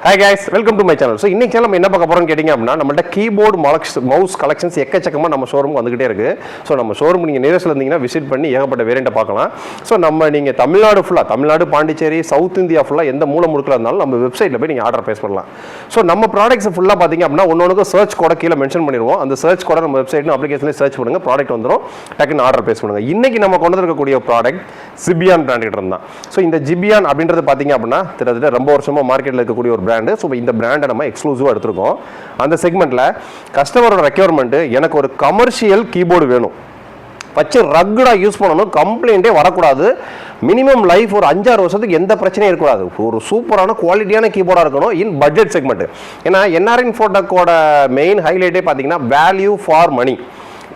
Hi guys, welcome to my channel. So இன்னைக்கு நம்ம என்ன பார்க்க போகிறோம்னு கேட்டிங்க அப்படின்னா, நம்மள்ட்ட கீபோர்டு மவுஸ் கலெக்ஷன்ஸ் எக்கச்சக்கமாக நம்ம ஷோரூம் வந்துகிட்டே இருக்குது. ஸோ நம்ம ஷோரூம் நீங்கள் நேரத்தில் இருந்தீங்கன்னா விசிட் பண்ணி ஏகப்பட்ட வேரியண்ட்டை பார்க்கலாம். ஸோ நீங்கள் தமிழ்நாடு ஃபுல்லாக, தமிழ்நாடு, பாண்டிச்சேரி, சவுத் இந்தியா ஃபுல்லாக எந்த மூல முடுக்கில் இருந்தாலும் நம்ம வெப்சைட்டில் போய் நீங்கள் ஆர்டர் பேஸ் பண்ணலாம். ஸோ நம்ம ப்ராடக்ட்ஸ் ஃபுல்லாக பார்த்தீங்க அப்படின்னா ஒன்று சர்ச் கோட கீழே மென்ஷன் பண்ணிடுவோம். அந்த சர்ச் கோட நம்ம வெப்சைட் அப்ளிகேஷன்லேயே சர்ச் பண்ணுங்கள், ப்ராடக்ட் வந்துடும், டக்குன்னு ஆர்டர் பேஸ் பண்ணுங்கள். இன்றைக்கி நம்ம கொண்டு இருக்கக்கூடிய ப்ராடக்ட் ஜிபியான் பிராண்ட் இருந்தான். ஸோ இந்த ஜிபியான் அப்படின்றது பார்த்தீங்க அப்படின்னா கிட்டத்தட்ட ரொம்ப வருஷமாக மார்க்கெட்டில் இருக்கக்கூடிய ஒரு பிராண்டு. ஸோ இந்த பிராண்டை நம்ம எக்ஸ்க்ளூசிவாக எடுத்திருக்கோம். அந்த செக்மெண்ட்டில் கஸ்டமரோட ரெக்யர்மெண்ட்டு, எனக்கு ஒரு கமர்ஷியல் கீபோர்டு வேணும், வச்சு ரக்குடாக யூஸ் பண்ணணும், கம்ப்ளைண்ட்டே வரக்கூடாது, மினிமம் லைஃப் ஒரு 5-6 வருஷத்துக்கு எந்த பிரச்சனையும் இருக்கக்கூடாது, ஒரு சூப்பரான குவாலிட்டியான கீபோர்டாக இருக்கணும் இன் பட்ஜெட் செக்மெண்ட். ஏன்னா என்ஆர் இன்ஃபோடெக்கோட மெயின் ஹைலைட்டே பார்த்தீங்கன்னா வேல்யூ ஃபார் மணி.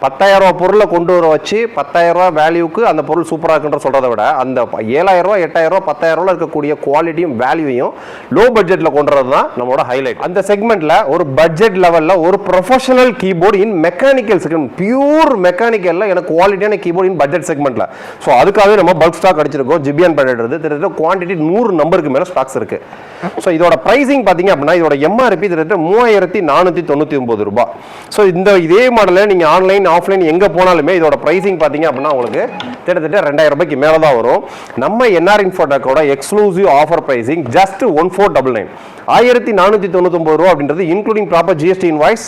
10,000 ரூபா பொருளை கொண்டு வர வச்சு 10,000 ரூபா வேல்யூக்கு அந்த பொருள் சூப்பராக இருக்குன்ற சொல்கிறத விட அந்த 7,000 ரூபா 8,000 ரூபா 10,000 ரூபா இருக்கக்கூடிய குவாலிட்டியும் வேல்யூவையும் லோ பட்ஜெட்டில் கொண்டு வரது தான் நம்மளோட ஹைலைட். அந்த செக்மெண்ட்டில் ஒரு பட்ஜெட் லெவலில் ஒரு professional keyboard in mechanical segment, pure மெக்கானிக்கலில் எனக்கு குவாலிட்டியான கீபோர்டு இன் பட்ஜெட் செக்மெண்ட்டில். ஸோ அதுக்காகவே நம்ம பல்க் ஸ்டாக் அடிச்சிருக்கோம். ஜிபியான் பண்ணுறது கிட்டத்தட்ட குவான்டிட்டி 100 நம்பருக்கு மேலே ஸ்டாக்ஸ் இருக்குது. ஸோ இதோட ப்ரைஸிங் பார்த்தீங்க அப்படின்னா இதோட எம்ஆர்பி கிட்டத்தட்ட 3,499 ரூபா. ஸோ இதே மாடலில் நீங்கள் ஆன்லைன் ஆஃப்லைன் எங்கே போனாலுமே இதோட ப்ரைஸிங் பார்த்தீங்க அப்படின்னா உங்களுக்கு கிட்டத்தட்ட 2,000 ரூபாய்க்கு மேலே தான் வரும். நம்ம என்ஆர் இன்ஃபோடெக்கோட எக்ஸ்க்ளூசிவ் ஆஃபர் ப்ரைஸிங் ஜஸ்ட் 1499, 1,499 ரூபா அப்படின்றது including proper GST invoice,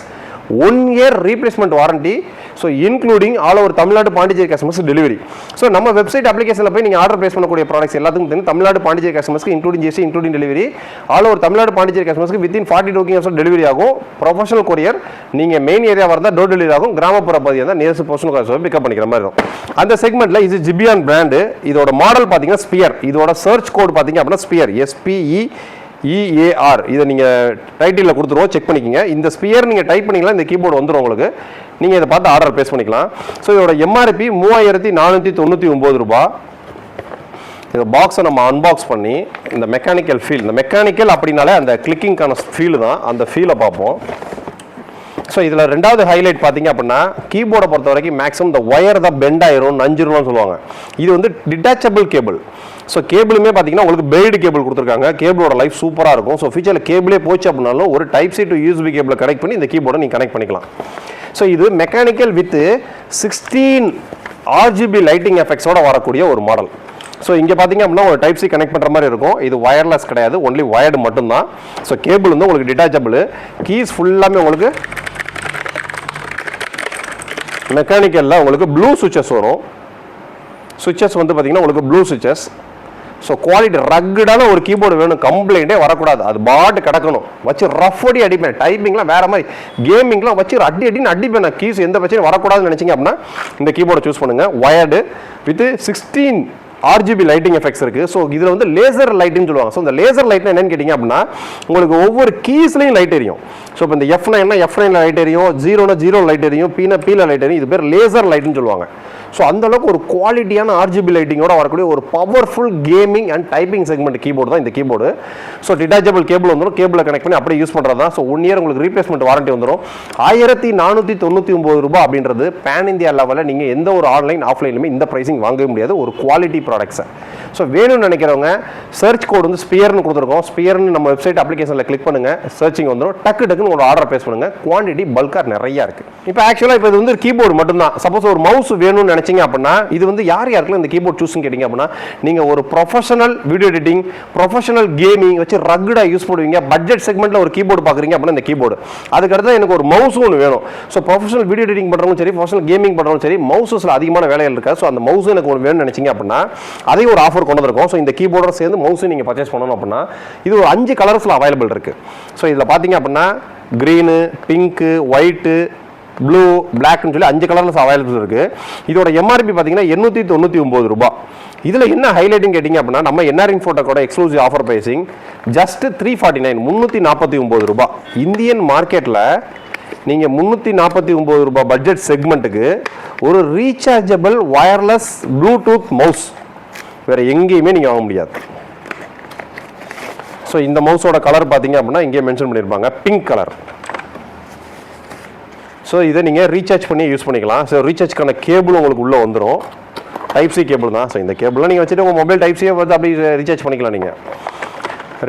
1 year replacement warranty, so including all over Tamil Nadu, Pondicherry customers delivery. So நம்ம வெப்சைட் அப்ளிகேஷனில் போய் நீங்கள் ஆர்டர் பிளேஸ் பண்ணக்கூடிய ப்ராடக்ட்ஸ் எல்லாத்துக்கும் தெரியும். தமிழ்நாடு, பாண்டிச்சேரி கஸ்டமர்ஸ்க்கு including GST, including delivery, all over Tamil Nadu, Pondicherry கஸ்டமர்ஸ்க்கு வித்தின் 40 working hours டெலிவரி ஆகும். ப்ரொஃபஷனல் கொரியர், நீங்கள் மெயின் ஏரியாவாக இருந்தால் டோர் டெலிவரி ஆகும், கிராமப்புற பகுதியாக இருந்தால் நியர்ஸ்ட் பர்சனல் காசு பிக்கப் பண்ணிக்கிற மாதிரி இருக்கும். அந்த செக்மெண்ட்டில் இது ஜிபியான் பிராண்டு. இதோட மாடல் பார்த்தீங்கன்னா ஸ்பியர். இதோட சர்ச் கோட் பார்த்தீங்க அப்படின்னா ஸ்பியர், SPEEAR. இதை நீங்கள் டைட்டிலில் கொடுத்துருவோம், செக் பண்ணிக்கோங்க. இந்த ஸ்பியர் நீங்கள் டைப் பண்ணிக்கலாம், இந்த கீபோர்டு வந்துடும் உங்களுக்கு. நீங்கள் இதை பார்த்து ஆர்டர் பேஸ் பண்ணிக்கலாம். ஸோ இதோட எம்ஆர்பி 3,499 ரூபா. இந்த பாக்ஸை நம்ம அன்பாக்ஸ் பண்ணி இந்த மெக்கானிக்கல் ஃபீல், இந்த மெக்கானிக்கல் அப்படின்னாலே அந்த கிளிக்கிங்கான ஃபீல் தான், அந்த ஃபீலை பார்ப்போம். ஸோ இதில் ரெண்டாவது ஹைலைட் பார்த்தீங்க அப்படின்னா கீபோர்டை பொறுத்த வரைக்கும் மேக்ஸிமம் இந்த ஒயர் தான் பெண்ட் ஆயிரும், நஞ்சிரும்னு சொல்லுவாங்க. இது வந்து டிட்டாச்சபிள் கேபிள். ஸோ கேபிளுமே பார்த்தீங்கன்னா உங்களுக்கு பெய்டு கேபிள் கொடுத்துருக்காங்க. கேபிளோட லைஃப் சூப்பராக இருக்கும். ஸோ ஃபியூச்சரில் கேபிளே போச்சு அப்படின்னாலும் ஒரு டைப் சி டு USB கேபிளை கனெக்ட் பண்ணி இந்த கீபோர்டை நீங்கள் கனெக்ட் பண்ணிக்கலாம். ஸோ இது மெக்கானிக்கல் வித் 16 RGB லைட்டிங் எஃபெக்ட்ஸோட வரக்கூடிய ஒரு மாடல். ஸோ இங்கே பார்த்தீங்க அப்படின்னா ஒரு டைப் சி கனெக்ட் பண்ணுற மாதிரி இருக்கும். இது வயர்லெஸ் கிடையாது, ஒன்லி வயர்டு மட்டும்தான். ஸோ கேபிள் வந்து உங்களுக்கு டிட்டாச்சபிள். கீஸ் ஃபுல்லாமே உங்களுக்கு மெக்கானிக்கலில் உங்களுக்கு ப்ளூ சுவிச்சஸ் வரும். சுவிச்சஸ் வந்து பார்த்தீங்கன்னா உங்களுக்கு ப்ளூ சுவிச்சஸ். ஸோ குவாலிட்டி ரக்குடான ஒரு கீபோர்டு வேணும், கம்ப்ளைண்ட்டே வரக்கூடாது, அது பாட்டு கிடக்கணும், வச்சு ரஃப் அடி அடிப்பேன். டைப்பிங்லாம் வேறு மாதிரி, கேமிங்லாம் வச்சு அடின்னு அடிப்பேன். நான் கீஸ் எந்த பிரச்சனையும் வரக்கூடாதுன்னு நினச்சிங்க அப்படின்னா இந்த கீபோர்டை சூஸ் பண்ணுங்கள். Wired with 16 RGB lighting effects இருக்குது. ஸோ இதில் வந்து லேசர் லைட்டுன்னு சொல்லுவாங்க. ஸோ இந்த லேசர் லைட்னா என்னன்னு கேட்டிங்க அப்படின்னா உங்களுக்கு ஒவ்வொரு கீஸ்லையும் லைட் எரியும். ஸோ இப்போ இந்த F9 லைட் எரியும், 0 லைட் எரியும், P லைட் எரியும். இது பேர் லேசர் லைட்னு சொல்லுவாங்க. ஸோ அந்தளவுக்கு ஒரு குவாலிட்டியான RGB லைட்டிங்கோட வரக்கூடிய ஒரு powerful gaming and typing segment keyboard தான் இந்த கீபோர்டு. ஸோ டிட்டாச்சபிள் கேபிள் வந்துடும், கேபிளை கனெக்ட் பண்ணி அப்படியே யூஸ் பண்ணுறது தான். ஸோ 1 இயர் உங்களுக்கு ரீப்ளேஸ்மெண்ட் வாரண்டி வந்துடும். 1,499 ரூபா அப்படின்றது பேன் இந்தியா லெவலில் நீங்கள் எந்த ஒரு ஆன்லைன் ஆஃப்லைன்லுமே இந்த ப்ரைஸிங் வாங்கவே முடியாது, ஒரு குவாலிட்டி ப்ராடக்ட்ஸை. ஸோ வேணும்னு நினைக்கிறவங்க சர்ச் கோடு வந்து ஸ்பியர்னு கொடுத்துருக்கோம். ஸ்பியர்னு நம்ம வெப்சைட் அப்ளிகேஷனில் கிளிக் பண்ணுங்கள், சர்ச்சிங் வந்துடும், டக்குன்னு ஒரு ஆர்டர் பேஸ் பண்ணுங்கள். குவான்டிட்டி பல்காக நிறையா இருக்குது. இப்போ ஆக்சுவலாக இப்போ இது வந்து கீபோர்டு மட்டும்தான். சப்போஸ் ஒரு மவுஸ் வேணும்னு நினைச்சிங்க அப்படின்னா இது வந்து யாருக்குள்ள இந்த கீபோர்ட் சூஸ்ன்னு கேட்டிங்க அப்படின்னா நீங்கள் ஒரு professional video editing, professional gaming வச்சு ரக்குடாக யூஸ் பண்ணுவீங்க, பட்ஜெட் செக்மெண்ட்டில் ஒரு கீபோர்டு பார்க்குறீங்க அப்படின்னா இந்த கீபோர்டு. அதுக்கடுத்து எனக்கு ஒரு மவுஸும் ஒன்று வேணும். ஸோ ப்ரொஃபஷனல் வீடியோ எடிட்டிங் பண்ணுறவங்க சரி, ப்ரொஃபஷனல் கேமிங் பண்ணுறவங்க சரி, மவுஸஸில் அதிகமான வேலைகள் இருக்கா. ஸோ அந்த மவுஸ் எனக்கு ஒன்று வேணும்னு நினச்சிங்க அப்படின்னா அதையும் ஒரு ஆஃபர் கொண்டு வந்திருக்கோம். ஸோ இந்த கீபோர்டோட சேர்ந்து மவுஸும் நீங்கள் பர்ச்சேஸ் பண்ணணும் அப்படின்னா இது ஒரு 5 கலர்ஸில் அவைலபிள் இருக்குது. ஸோ இதில் பார்த்தீங்க அப்படின்னா க்ரீனு, பிங்க்கு, ஒயிட்டு, ப்ளூ, பிளாக்னு சொல்லி 5 கலர்ஸ் அவைலபிள் இருக்குது. இதோட எம்ஆர்பி பார்த்தீங்கன்னா 899 ரூபா. இதில் என்ன ஹைலைட்னு கேட்டிங்க அப்படின்னா நம்ம என்ஆர் இன்ஃபோடெக்கோட எக்ஸ்க்ளூசிவ் ஆஃபர் ப்ரைஸிங் ஜஸ்ட் 349, 349 ரூபா. இந்தியன் மார்க்கெட்டில் நீங்கள் 349 ரூபா பட்ஜெட் செக்மெண்ட்டுக்கு ஒரு ரீசார்ஜபிள் வயர்லெஸ் ப்ளூடூத் மவுஸ் வேறு எங்கேயுமே நீங்கள் வாங்க முடியாது. ஸோ இந்த மவுஸோட கலர் பார்த்தீங்க அப்படின்னா இங்கே மென்ஷன் பண்ணியிருப்பாங்க, பிங்க் கலர். ஸோ இதை நீங்கள் ரீசார்ஜ் பண்ணி யூஸ் பண்ணிக்கலாம். ஸோ ரீசார்ஜ்க்கான கேபிள் உங்களுக்கு உள்ளே வந்துடும், டைப் சி கேபிள் தான். ஸோ இந்த கேபிள்லாம் நீங்கள் வச்சுட்டு உங்கள் மொபைல் டைப் சியை வந்து அப்படி ரீசார்ஜ் பண்ணிக்கலாம் நீங்கள்.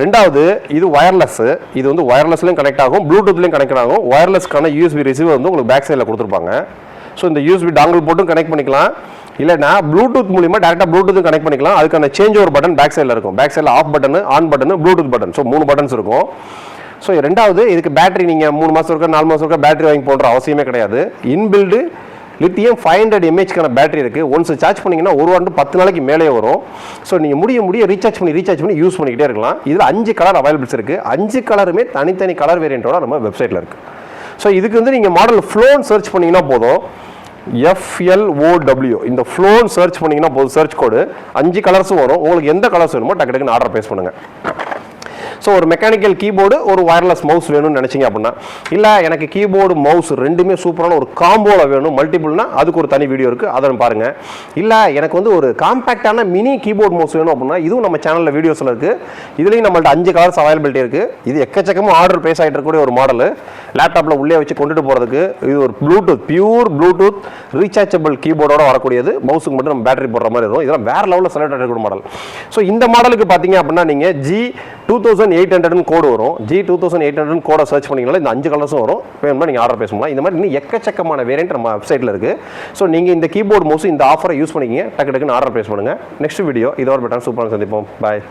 ரெண்டாவது இது வயர்லெஸ், இது வந்து வயர்லெஸ்லையும் கனெக்ட் ஆகும், ப்ளூடூத்லையும் கனெக்ட் ஆகும். வயர்லெஸ்க்கான யூஎஸ்பி ரிசீவர் வந்து உங்களுக்கு பேக் சைடில் கொடுத்துருப்பாங்க. ஸோ இந்த யூஎஸ்பி டாங்கிள் போட்டும் கனெக்ட் பண்ணிக்கலாம், இல்லைனா ப்ளூடூத் மூலிமா டேரெக்டாக ப்ளூடூத்தும் கனெக்ட் பண்ணிக்கலாம். அதுக்கான சேஞ்ச் ஓவர் பட்டன் பேக் சைடில் இருக்கும். பேக் சைடில் of button, on button, Bluetooth button, so 3 buttons இருக்கும். ஸோ ரெண்டாவது இதுக்கு பேட்டரி நீங்கள் 3 மாதம் இருக்கா 4 மாதம் இருக்கா பேட்டரி வாங்கி போடுற அவசியமே கிடையாது. இன்பில்டு லித்தியம் 500 mAh பேட்டரி இருக்குது. ஒன்ஸ் சார்ஜ் பண்ணிங்கன்னா 1 வாரம் 10 நாளைக்கு மேலே வரும். ஸோ நீங்கள் முடிய ரீசார்ஜ் பண்ணி யூஸ் பண்ணிக்கிட்டே இருக்கலாம். இதில் 5 கலர் அவைலபிள்ஸ் இருக்குது. 5 கலருமே தனித்தனி கலர் வேரியண்ட்டோட நம்ம வெப்சைட்டில் இருக்குது. ஸோ இதுக்கு வந்து நீங்கள் மாடல் ஃப்ளோன்னு சர்ச் பண்ணிங்கன்னா போதும், FLOW இந்த ஃப்ளோன்னு சர்ச் பண்ணிங்கன்னா போதும், சர்ச் கோடு 5 கலர்ஸும் வரும். உங்களுக்கு எந்த கலர்ஸ் வேணுமோ டக்கு டக்குன்னு ஆர்டர் பேஸ் பண்ணுங்கள். ஸோ ஒரு மெக்கானிக்கல் கீபோர்டு, ஒரு வயர்லெஸ் மவுஸ் வேணும்னு நினச்சிங்க அப்படின்னா, இல்லை எனக்கு கீபோர்டு மவுஸ் ரெண்டுமே சூப்பரான ஒரு காம்போவில் வேணும் மல்டிபிள்னா அதுக்கு ஒரு தனி வீடியோ இருக்குது, அதை பாருங்கள். இல்லை எனக்கு வந்து ஒரு காம்பேக்டான மினி கீபோர்டு மவுஸ் வேணும் அப்படின்னா இதுவும் நம்ம சேனலில் வீடியோஸில் இருக்குது. இதுலேயும் நம்மள்ட்ட 5 கலர்ஸ் அவைலபிலிட்டி இருக்குது. இது எக்கச்சக்கமாக ஆர்டர் பேஸ் ஆகிட்டு இருக்கக்கூடிய ஒரு மாடல். லேப்டாப்பில் உள்ளே வச்சு கொண்டுட்டு போகிறதுக்கு இது ஒரு பியூர் ப்ளூடூத் ரீசார்ஜபிள் கீபோர்டோட வரக்கூடியது. மவுஸுக்கு மட்டும் நம்ம பேட்டரி போடுற மாதிரி இருக்கும். இதெல்லாம் வேறு லெவலில் செலக்ட் ஆகிருக்கிற மாடல். ஸோ இந்த மாடலுக்கு பார்த்தீங்க அப்படின்னா நீங்கள் G2800 கோடு வரும். G2800 கோடை சர்ச் பண்ணிங்கனால இந்த 5 கலர்ஸும் வரும். வேணும்னா நீங்கள் ஆர்டர் பேச முடியலாம். இந்த மாதிரி இன்னும் எக்கச்சக்கமான வேரியன்ட் நம்ம வெப்சைட்டில் இருக்குது. ஸோ நீங்கள் இந்த கீபோர்டு மவுஸ் இந்த ஆஃபரை யூஸ் பண்ணிக்கிங்க, டக்கு டக்குன்னு ஆர்டர் பேஸ் பண்ணுங்கள். நெக்ஸ்ட் வீடியோ இதோட பெட்டர் சூப்பராக சந்திப்போம். பாய்.